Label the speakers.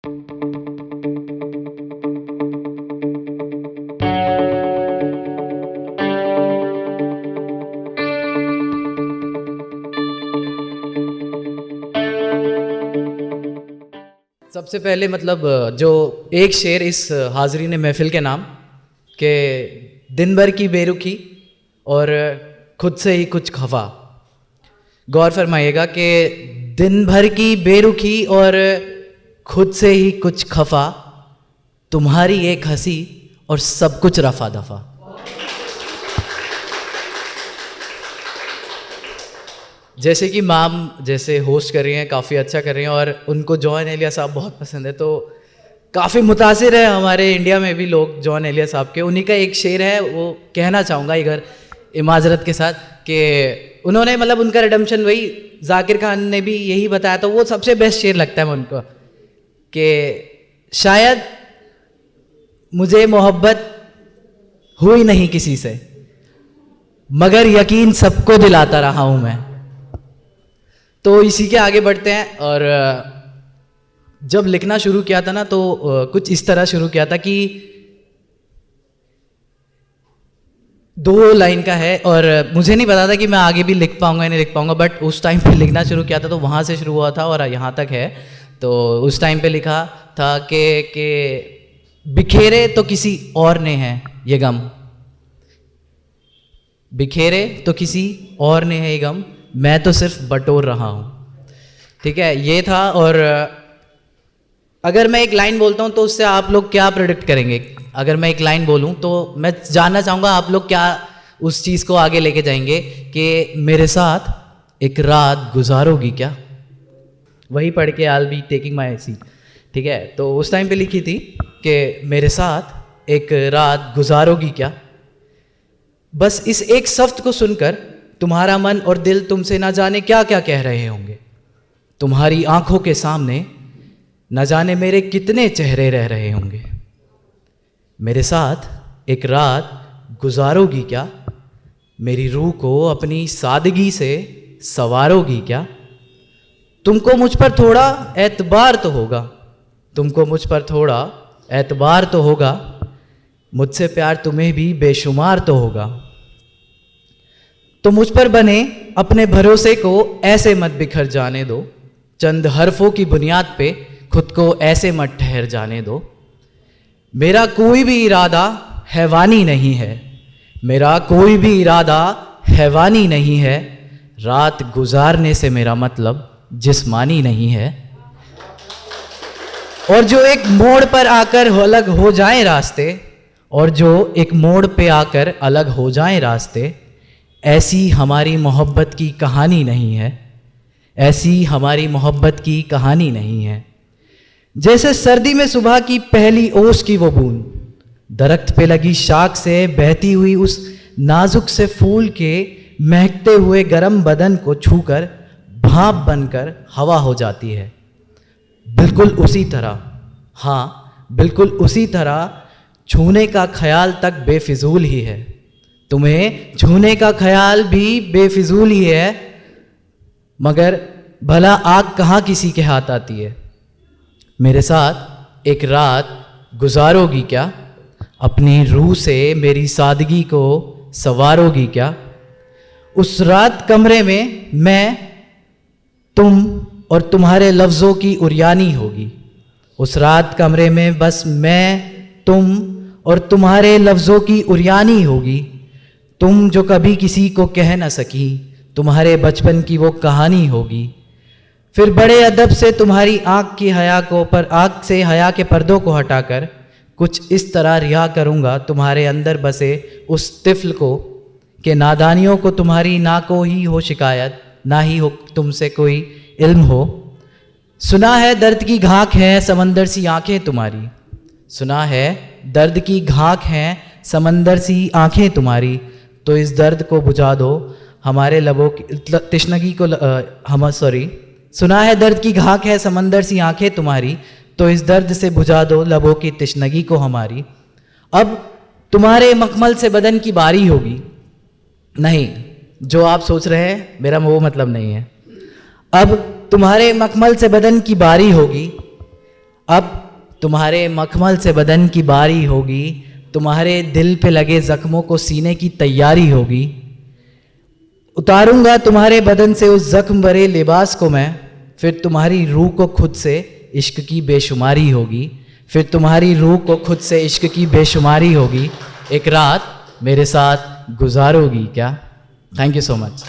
Speaker 1: सबसे पहले मतलब जो एक शेर इस हाज़रीन महफिल के नाम कि दिन भर की बेरुखी और खुद से ही कुछ खफा। गौर फरमाइएगा कि दिन भर की बेरुखी और खुद से ही कुछ खफा, तुम्हारी एक हंसी और सब कुछ रफा दफा। जैसे कि मैम जैसे होस्ट कर रही हैं, काफ़ी अच्छा कर रही हैं और उनको जॉन एलिया साहब बहुत पसंद है, तो काफ़ी मुतासिर है हमारे इंडिया में भी लोग जॉन एलिया साहब के। उन्हीं का एक शेर है, वो कहना चाहूँगा इधर इमाजरत के साथ कि उन्होंने मतलब उनका रिडम्पशन वही जाकिर खान ने भी यही बताया, तो वो सबसे बेस्ट शेर लगता है उनको कि शायद मुझे मोहब्बत हुई नहीं किसी से, मगर यकीन सबको दिलाता रहा हूँ मैं। तो इसी के आगे बढ़ते हैं। और जब लिखना शुरू किया था ना, तो कुछ इस तरह शुरू किया था कि 2 लाइन का है और मुझे नहीं पता था कि मैं आगे भी लिख पाऊंगा या नहीं लिख पाऊंगा, बट उस टाइम पे लिखना शुरू किया था तो वहाँ से शुरू हुआ था और यहाँ तक है। तो उस टाइम पे लिखा था कि बिखेरे तो किसी और ने है ये गम, बिखेरे तो किसी और ने है ये गम, मैं तो सिर्फ बटोर रहा हूँ। ठीक है, ये था। और अगर मैं एक लाइन बोलता हूँ तो उससे आप लोग क्या प्रेडिक्ट करेंगे? अगर मैं एक लाइन बोलूँ तो मैं जानना चाहूँगा आप लोग क्या उस चीज़ को आगे लेके जाएंगे कि मेरे साथ एक रात गुजारोगी क्या? वही पढ़ के I will be taking my seat. ठीक है, तो उस टाइम पे लिखी थी कि मेरे साथ एक रात गुजारोगी क्या? बस इस एक शब्द को सुनकर तुम्हारा मन और दिल तुमसे ना जाने क्या क्या कह रहे होंगे। तुम्हारी आंखों के सामने न जाने मेरे कितने चेहरे रह रहे होंगे। मेरे साथ एक रात गुजारोगी क्या? मेरी रूह को अपनी सादगी से संवारोगी क्या? तुमको मुझ पर थोड़ा एतबार तो होगा, तुमको मुझ पर थोड़ा एतबार तो होगा, मुझसे प्यार तुम्हें भी बेशुमार तो होगा। तो मुझ पर बने अपने भरोसे को ऐसे मत बिखर जाने दो, चंद हरफों की बुनियाद पे खुद को ऐसे मत ठहर जाने दो। मेरा कोई भी इरादा हैवानी नहीं है, मेरा कोई भी इरादा हैवानी नहीं है, रात गुजारने से मेरा मतलब जिस्मानी नहीं है। और जो एक मोड़ पर आकर अलग हो जाए रास्ते, और जो एक मोड़ पे आकर अलग हो जाए रास्ते, ऐसी हमारी मोहब्बत की कहानी नहीं है, ऐसी हमारी मोहब्बत की कहानी नहीं है। जैसे सर्दी में सुबह की पहली ओस की वो बूंद, दरख्त पे लगी शाख से बहती हुई उस नाजुक से फूल के महकते हुए गर्म बदन को छूकर भाप बनकर हवा हो जाती है। बिल्कुल उसी तरह, हाँ बिल्कुल उसी तरह छूने का ख्याल तक बेफिजूल ही है। तुम्हें छूने का ख्याल भी बेफिजूल ही है, मगर भला आग कहाँ किसी के हाथ आती है। मेरे साथ एक रात गुजारोगी क्या? अपनी रूह से मेरी सादगी को संवारोगी क्या? उस रात कमरे में मैं, तुम और तुम्हारे लफ्ज़ों की उरियानी होगी। उस रात कमरे में बस मैं, तुम और तुम्हारे लफ्ज़ों की उरियानी होगी। तुम जो कभी किसी को कह न सकी, तुम्हारे बचपन की वो कहानी होगी। फिर बड़े अदब से तुम्हारी आँख की हया को पर आँख से हया के पर्दों को हटाकर कुछ इस तरह रिहा करूँगा तुम्हारे अंदर बसे उस तिफ़्ल को कि नादानियों को तुम्हारी ना को ही हो शिकायत, ना ही हो तुमसे कोई इल्म हो। सुना है दर्द की घाक है समंदर सी आंखें तुम्हारी, सुना है दर्द की घाक है समंदर सी आंखें तुम्हारी, तो इस दर्द को बुझा दो हमारे लबों की तिश्नगी को हम सॉरी सुना है दर्द की घाक है समंदर सी आंखें तुम्हारी, तो इस दर्द से बुझा दो लबों की तिश्नगी को हमारी। अब तुम्हारे मखमल से बदन की बारी होगी, नहीं जो आप सोच रहे हैं मेरा वो मतलब नहीं है। अब तुम्हारे मखमल से बदन की बारी होगी, अब तुम्हारे मखमल से बदन की बारी होगी, तुम्हारे दिल पे लगे जख्मों को सीने की तैयारी होगी। उतारूंगा तुम्हारे बदन से उस जख्म भरे लिबास को मैं, फिर तुम्हारी रूह को खुद से इश्क की बेशुमारी होगी, फिर तुम्हारी रूह को खुद से इश्क की बेशुमारी होगी। एक रात मेरे साथ गुजारोगी क्या? Thank you so much.